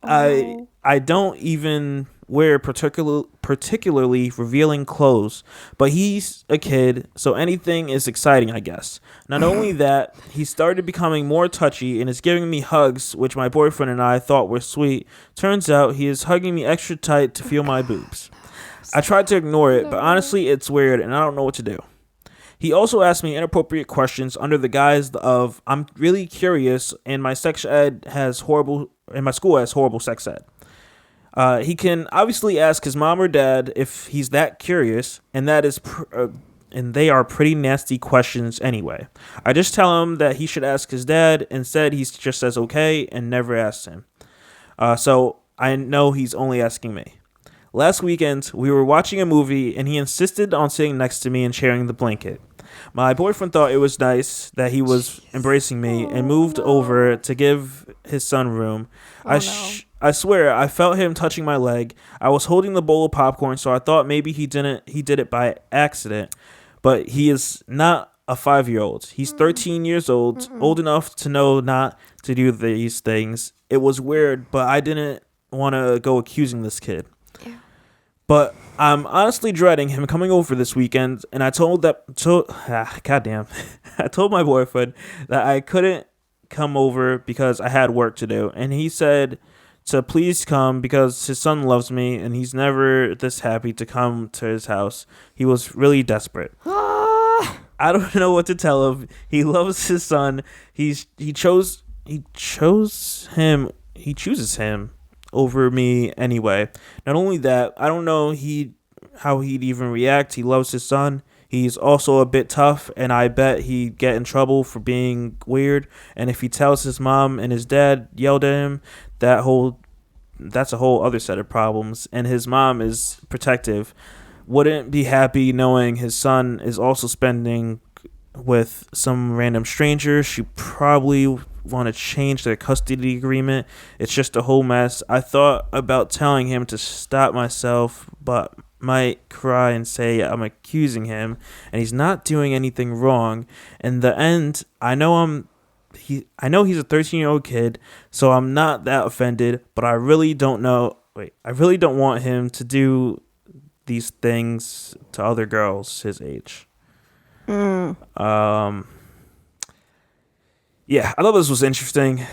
I don't even wear particularly revealing clothes, but he's a kid, so anything is exciting, I guess. Not only that, he started becoming more touchy and is giving me hugs, which my boyfriend and I thought were sweet. Turns out he is hugging me extra tight to feel my boobs. I tried to ignore it, but honestly, it's weird and I don't know what to do. He also asked me inappropriate questions under the guise of I'm really curious and my school has horrible sex ed. He can obviously ask his mom or dad if he's that curious, and and they are pretty nasty questions anyway. I just tell him that he should ask his dad. Instead, he just says okay and never asks him. So I know he's only asking me. Last weekend, we were watching a movie, and he insisted on sitting next to me and sharing the blanket. My boyfriend thought it was nice that he was embracing me and moved over to give his son room. I swear, I felt him touching my leg. I was holding the bowl of popcorn, so I thought maybe he did it by accident. But he is not a 5-year-old. He's 13 years old, old enough to know not to do these things. It was weird, but I didn't want to go accusing this kid. But I'm honestly dreading him coming over this weekend, and I told my boyfriend that I couldn't come over because I had work to do, and he said to please come because his son loves me, and he's never this happy to come to his house. He was really desperate. I don't know what to tell him. He loves his son. He chooses him over me anyway. Not only that, I don't know how he'd even react. He loves his son. He's also a bit tough, and I bet he'd get in trouble for being weird. And if he tells his mom and his dad yelled at him, that's a whole other set of problems. And his mom is protective. Wouldn't be happy knowing his son is also spending with some random stranger. She probably want to change their custody agreement. It's just a whole mess. I thought about telling him to stop myself, but might cry and say I'm accusing him and he's not doing anything wrong. In the end, I know he's a 13-year-old kid, so I'm not that offended, but I really don't want him to do these things to other girls his age. Yeah, I thought this was interesting.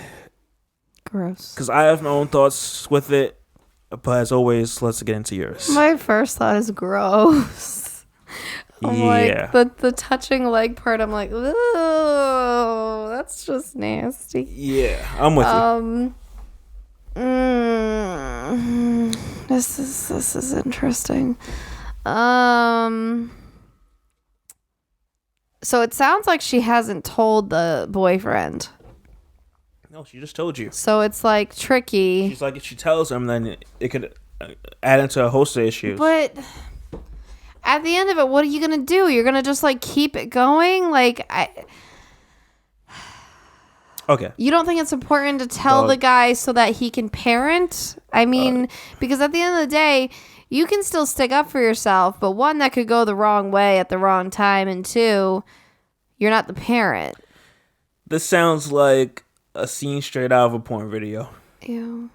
Gross. Because I have my own thoughts with it, but as always, let's get into yours. My first thought is gross. Yeah. Like the touching leg part, I'm like, ooh, that's just nasty. Yeah, I'm with you. This is interesting. So it sounds like she hasn't told the boyfriend. No, she just told you. So it's like tricky. She's like, if she tells him, then it could add into a host of issues. But at the end of it, what are you going to do? You're going to just like keep it going? Like, Okay. You don't think it's important to tell the guy so that he can parent? I mean, because at the end of the day, you can still stick up for yourself, but one, that could go the wrong way at the wrong time, and two, you're not the parent. This sounds like a scene straight out of a porn video. Ew.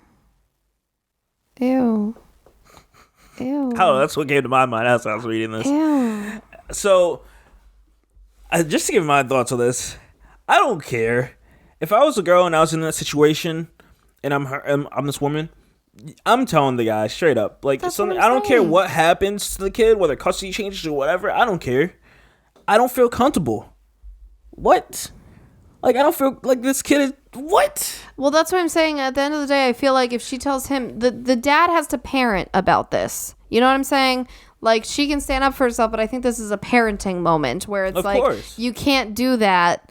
Ew. Ew. Oh, that's what came to my mind as I was reading this. Ew. So, just to give my thoughts on this, I don't care. If I was a girl and I was in that situation, and I'm this woman, I'm telling the guy straight up. Like, something, I don't care what happens to the kid, whether custody changes or whatever. I don't care. I don't feel comfortable. What? Like, I don't feel like this kid is... What? Well, that's what I'm saying. At the end of the day, I feel like if she tells him... The dad has to parent about this. You know what I'm saying? Like, she can stand up for herself, but I think this is a parenting moment where it's of course. You can't do that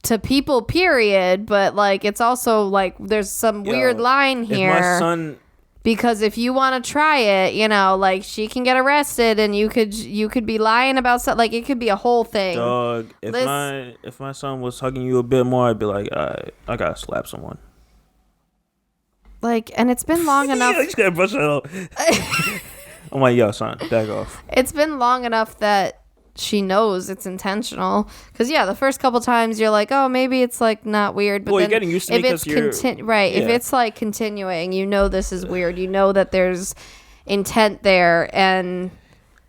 to people, period. But, like, it's also, like, there's some weird line here. If my son... Because if you want to try it, you know, like, she can get arrested and you could be lying about something. Like, it could be a whole thing. Dog, if my son was hugging you a bit more, I'd be like, I gotta slap someone. Like, and it's been long enough. You just gotta brush it off. I'm like, yo, son, back off. It's been long enough that she knows it's intentional. Because, yeah, the first couple times you're like, oh, maybe it's, like, not weird. But well, then you're getting used to it because you're... Right. Yeah. If it's, like, continuing, you know this is weird. You know that there's intent there. And...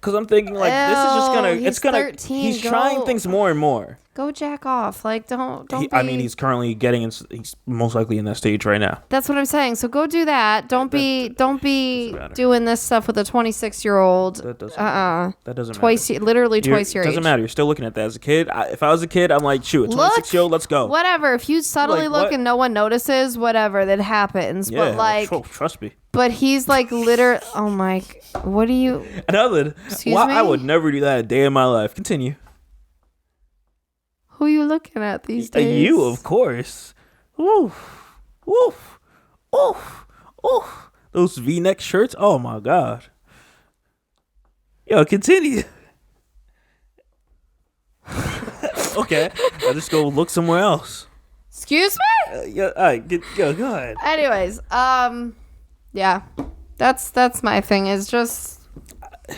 Because I'm thinking, like, this is just gonna... He's It's gonna... 13, he's trying things more and more. Go jack off. Like, don't be... I mean, he's currently he's most likely in that stage right now. That's what I'm saying. So go do that. Don't be doing this stuff with a 26-year-old. That doesn't matter. That doesn't twice your age. Doesn't matter. You're still looking at that as a kid. If I was a kid, I'm like, shoot, a 26-year-old, let's go. Whatever. If you subtly look and no one notices, whatever, that happens. Yeah, but, like... trust me. But he's, like, literally... Oh, my... What do you... Excuse me? I would never do that a day in my life. Continue. Who are you looking at these days? You, of course. Woof. Woof. Oof. Oof. Those V-neck shirts. Oh, my God. Yo, continue. Okay. I'll just go look somewhere else. Excuse me? Yeah, all right. Go ahead. Anyways, yeah. That's my thing. Is just...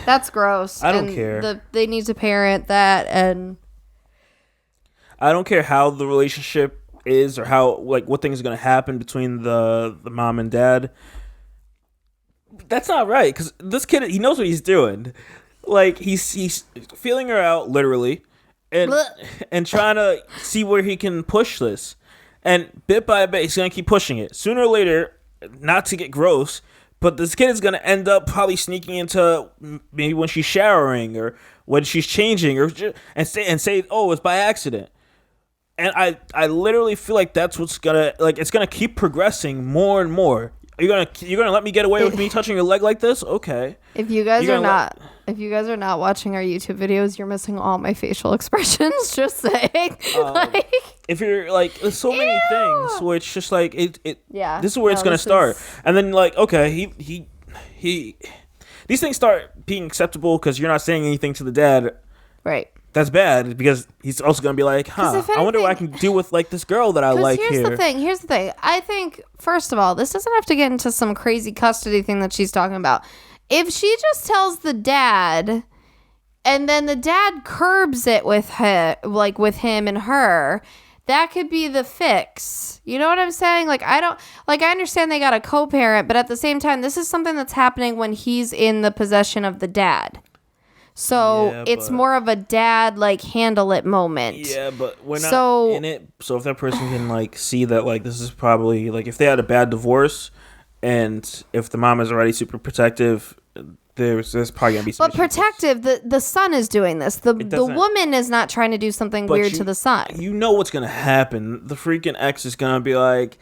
That's gross. I don't care. They need to parent that, and... I don't care how the relationship is or how, like, what things are going to happen between the mom and dad. That's not right, because this kid, he knows what he's doing. Like, he's feeling her out, literally, and trying to see where he can push this. And bit by bit, he's going to keep pushing it. Sooner or later, not to get gross, but this kid is going to end up probably sneaking into maybe when she's showering or when she's changing and say, oh, it's by accident. And I literally feel like that's what's it's gonna keep progressing more and more. You're gonna let me get away with me touching your leg like this? Okay. If you guys are not watching our YouTube videos, you're missing all my facial expressions. Just saying. If you're like, there's so many things where it's just like it. Yeah. This is where it's gonna start, and then like, okay, he these things start being acceptable because you're not saying anything to the dad. Right. That's bad because he's also going to be like, I wonder what I can do with like this girl that I like here. Here's the thing. I think, first of all, this doesn't have to get into some crazy custody thing that she's talking about. If she just tells the dad and then the dad curbs it with her, like with him and her, that could be the fix. You know what I'm saying? Like, I understand they got a co-parent, but at the same time, this is something that's happening when he's in the possession of the dad. So it's more of a dad, like, handle it moment. Yeah, but we're not in it. So if that person can, like, see that, like, this is probably, like, if they had a bad divorce and if the mom is already super protective, there's probably going to be some issues. protective, the son is doing this. The woman is not trying to do something weird to the son. You know what's going to happen. The freaking ex is going to be like,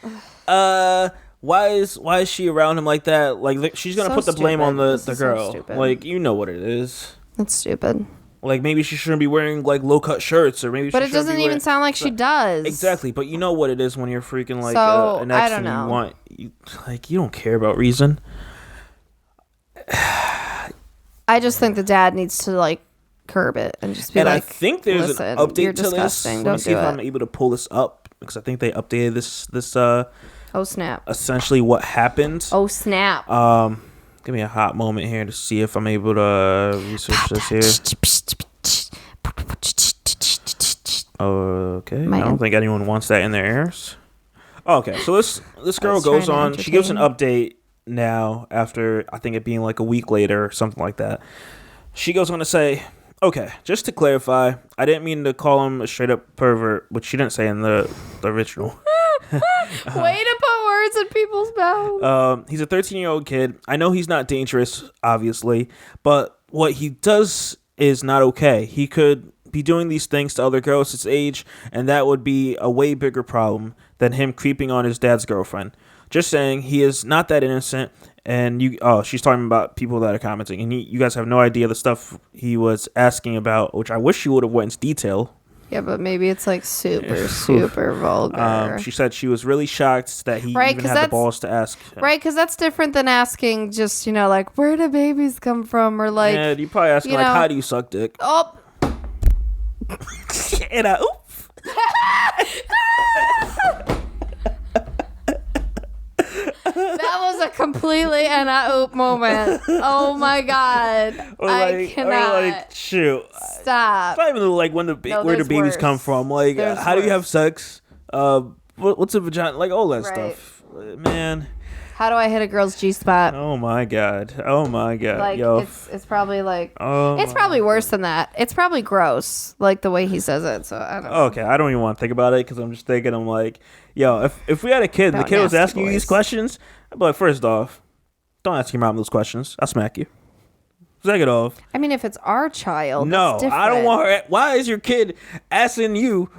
why is she around him like that? Like she's going to put the blame on the girl. So like, you know what it is. That's stupid. Like, maybe she shouldn't be wearing, like, low-cut shirts, or maybe But it doesn't even sound like she does. Exactly, but you know what it is when you're freaking, like, an ex and you don't care about reason. I just think the dad needs to, like, curb it and just be I think there's an update to this. Let me see if I'm able to pull this up. because I think they updated this Oh snap! essentially what happened. Oh snap! Give me a hot moment here to see if I'm able to research this here. Okay, I don't think anyone wants that in their ears. Oh, okay, so this girl goes on. She gives an update now after I think it being like a week later or something like that. She goes on to say, "Okay, just to clarify, I didn't mean to call him a straight up pervert," which she didn't say in the original. Way to put words in people's mouths. He's a 13-year-old kid. I know he's not dangerous, obviously, but what he does is not okay. He could be doing these things to other girls his age, and that would be a way bigger problem than him creeping on his dad's girlfriend. Just saying, he is not that innocent. And she's talking about people that are commenting, and you guys have no idea the stuff he was asking about, which I wish she would have went into detail. Yeah, but maybe it's like super vulgar. She said she was really shocked that he even had the balls to ask him. Right, because that's different than asking just, like, where do babies come from? Or like... Yeah, you probably asking, like, how do you suck dick? Oh! And oops. That was a completely oop moment. Oh my god. I cannot. Shoot. Stop. It's not even like where the babies come from. Like, how do you have sex? What's a vagina? Like, all that stuff. Man. How do I hit a girl's G-spot? Oh my god. Like, yo. It's probably like... it's probably worse than that. It's probably gross, like the way he says it. So I don't know. Okay, I don't even want to think about it because I'm just thinking, I'm like, yo, if we had a kid and the kid was asking you these questions, I'd be like, first off, don't ask your mom those questions. I'll smack you. Second off. I mean, if it's our child, no, that's I don't want her. Why is your kid asking you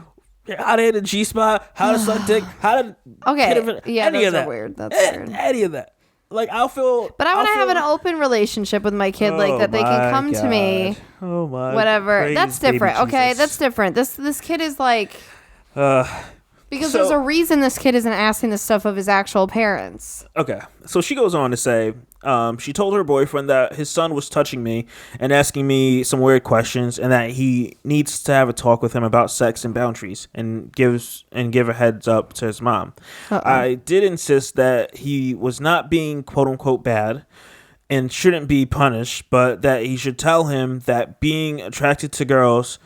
how to hit a G-spot, how to suck dick, how to... Okay, yeah, any of that's that. weird. That's weird. Any of that. Like, I'll feel... But I want to have an open relationship with my kid, like that they can come to me. Oh my... Whatever. That's different, okay? That's different. This kid is like... Because there's a reason this kid isn't asking this stuff of his actual parents. Okay. So she goes on to say, she told her boyfriend that his son was touching me and asking me some weird questions and that he needs to have a talk with him about sex and boundaries and give a heads up to his mom. I did insist that he was not being quote unquote bad and shouldn't be punished, but that he should tell him that being attracted to girls,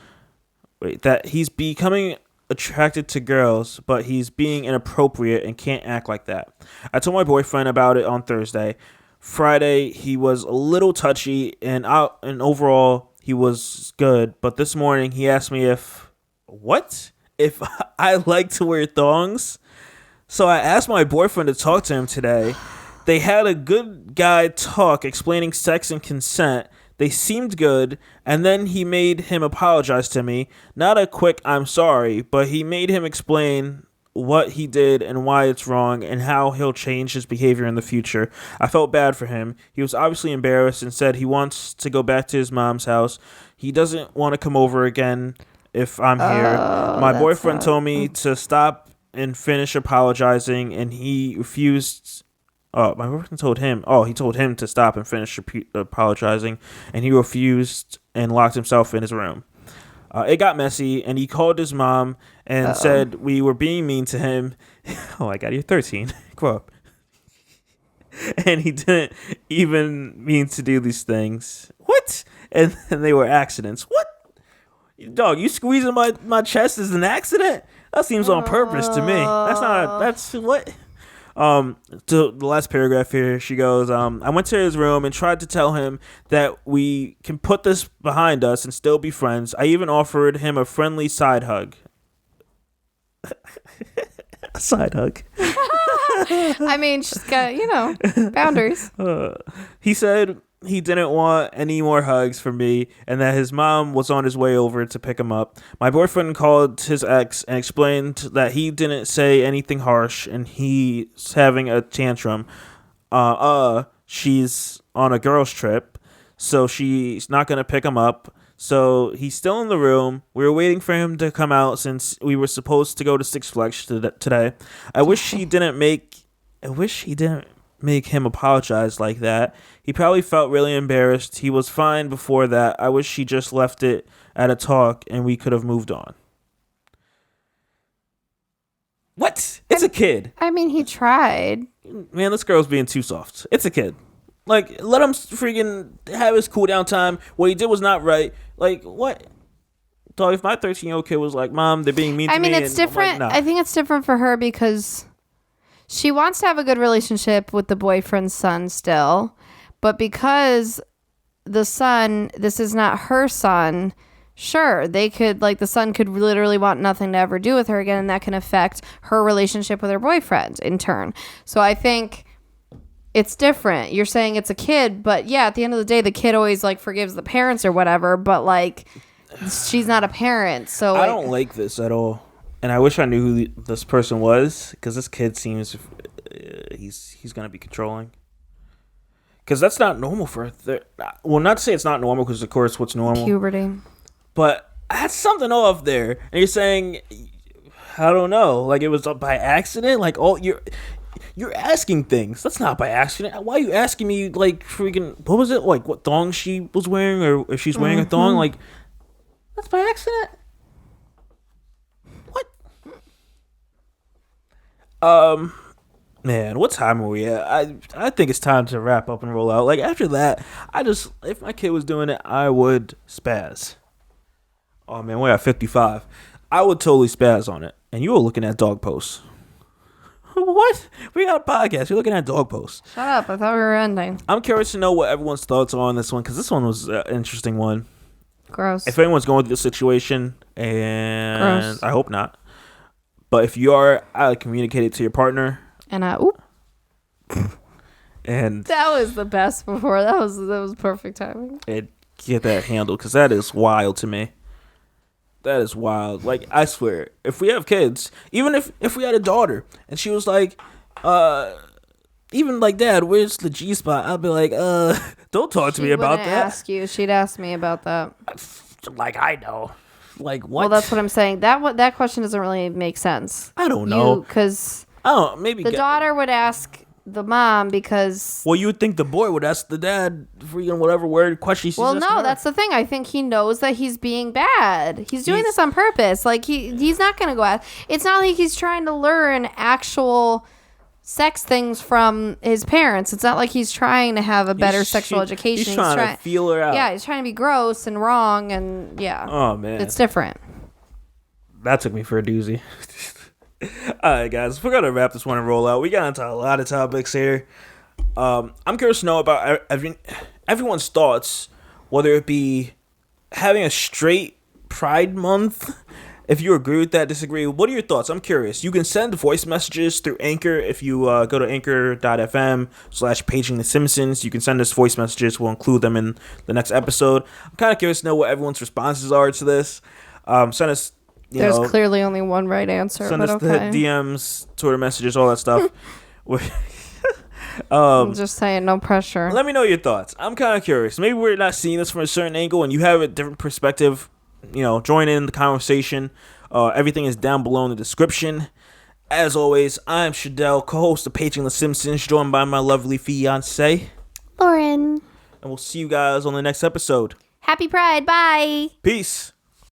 that he's becoming attracted to girls, but he's being inappropriate and can't act like that. I told my boyfriend about it on Thursday. Friday, he was a little touchy, and overall, he was good. But this morning, he asked me if I like to wear thongs. So I asked my boyfriend to talk to him today. They had a good guy talk explaining sex and consent. They seemed good, and then he made him apologize to me. Not a quick "I'm sorry," but he made him explain what he did and why it's wrong and how he'll change his behavior in the future. I felt bad for him. He was obviously embarrassed and said he wants to go back to his mom's house. He doesn't want to come over again if I'm here. My boyfriend told me to stop and finish apologizing, and he refused... my boyfriend told him. He told him to stop and finish apologizing, and he refused and locked himself in his room. It got messy, and he called his mom and said we were being mean to him. Oh my god, you're 13. Grow up. And he didn't even mean to do these things. What? And they were accidents. What? Dog, you squeezing my chest is an accident? That seems on purpose to me. That's what? To the last paragraph here, she goes, I went to his room and tried to tell him that we can put this behind us and still be friends. I even offered him a friendly side hug. A side hug. I mean, she's got, boundaries. He said he didn't want any more hugs from me and that his mom was on his way over to pick him up. My boyfriend called his ex and explained that he didn't say anything harsh and he's having a tantrum. She's on a girls trip, so she's not going to pick him up. So he's still in the room. We were waiting for him to come out since we were supposed to go to Six Flags today. I wish he didn't make him apologize like that. He probably felt really embarrassed. He was fine before that. I wish he just left it at a talk and we could have moved on. What? It's a kid. I mean, he tried. Man, this girl's being too soft. It's a kid. Like, let him freaking have his cool down time. What he did was not right. Like, what? Dog, if my 13-year-old kid was like, Mom, they're being mean to me. I mean, it's different. Like, nah. I think it's different for her because she wants to have a good relationship with the boyfriend's son still. But because the son, this is not her son, sure, they could, like, the son could literally want nothing to ever do with her again, and that can affect her relationship with her boyfriend in turn. So I think it's different. You're saying it's a kid, but yeah, at the end of the day, the kid always, like, forgives the parents or whatever, but, like, she's not a parent, so I don't like this at all. And I wish I knew who this person was, because this kid seems he's going to be controlling. Because that's not normal for well, not to say it's not normal, because of course what's normal? Puberty. But that's something off there. And you're saying, I don't know, like it was by accident? Like, oh, you're asking things. That's not by accident. Why are you asking me, like, freaking, what was it? Like, what thong she was wearing, or if she's wearing a thong? Like, that's by accident? What? Man, what time are we at? I think it's time to wrap up and roll out. Like, after that, if my kid was doing it, I would spaz. Oh, man, we're at 55. I would totally spaz on it. And you were looking at dog posts. What? We got a podcast. You're looking at dog posts. Shut up. I thought we were ending. I'm curious to know what everyone's thoughts are on this one, because this one was an interesting one. Gross. If anyone's going through this situation, and Gross. I hope not, but if you are, I would communicate it to your partner. And And that was the best before. That was perfect timing. And get that handled, because that is wild to me. That is wild. Like, I swear, if we have kids, even if we had a daughter and she was like, even like, Dad, where's the G spot? I'd be like, don't talk to me about that. She'd ask me about that. Like, I know. Like, what? Well, that's what I'm saying. That question doesn't really make sense. I don't know. Because maybe the daughter would ask the mom because... Well, you would think the boy would ask the dad for whatever word question she's asking her. That's the thing. I think he knows that he's being bad. He's doing this on purpose. Like, he's not going to go out. It's not like he's trying to learn actual sex things from his parents. It's not like he's trying to have a better sexual education. He's trying to feel her out. Yeah, he's trying to be gross and wrong, and yeah. Oh, man. It's different. That took me for a doozy. All right, guys, we're gonna wrap this one and roll out. We got into a lot of topics here. I'm curious to know about everyone's thoughts, whether it be having a straight Pride Month. If you agree with that, disagree, what are your thoughts? I'm curious. You can send voice messages through Anchor. If you go to anchor.fm/paging the Simpsons, you can send us voice messages. We'll include them in the next episode. I'm kind of curious to know what everyone's responses are to this. Send us. There's clearly only one right answer. Send but us okay. the DMs, Twitter messages, all that stuff. I'm just saying, no pressure. Let me know your thoughts. I'm kind of curious. Maybe we're not seeing this from a certain angle and you have a different perspective. Join in the conversation. Everything is down below in the description. As always, I'm Shadell, co-host of Paging the Simpsons, joined by my lovely fiance, Lauren. And we'll see you guys on the next episode. Happy Pride. Bye. Peace.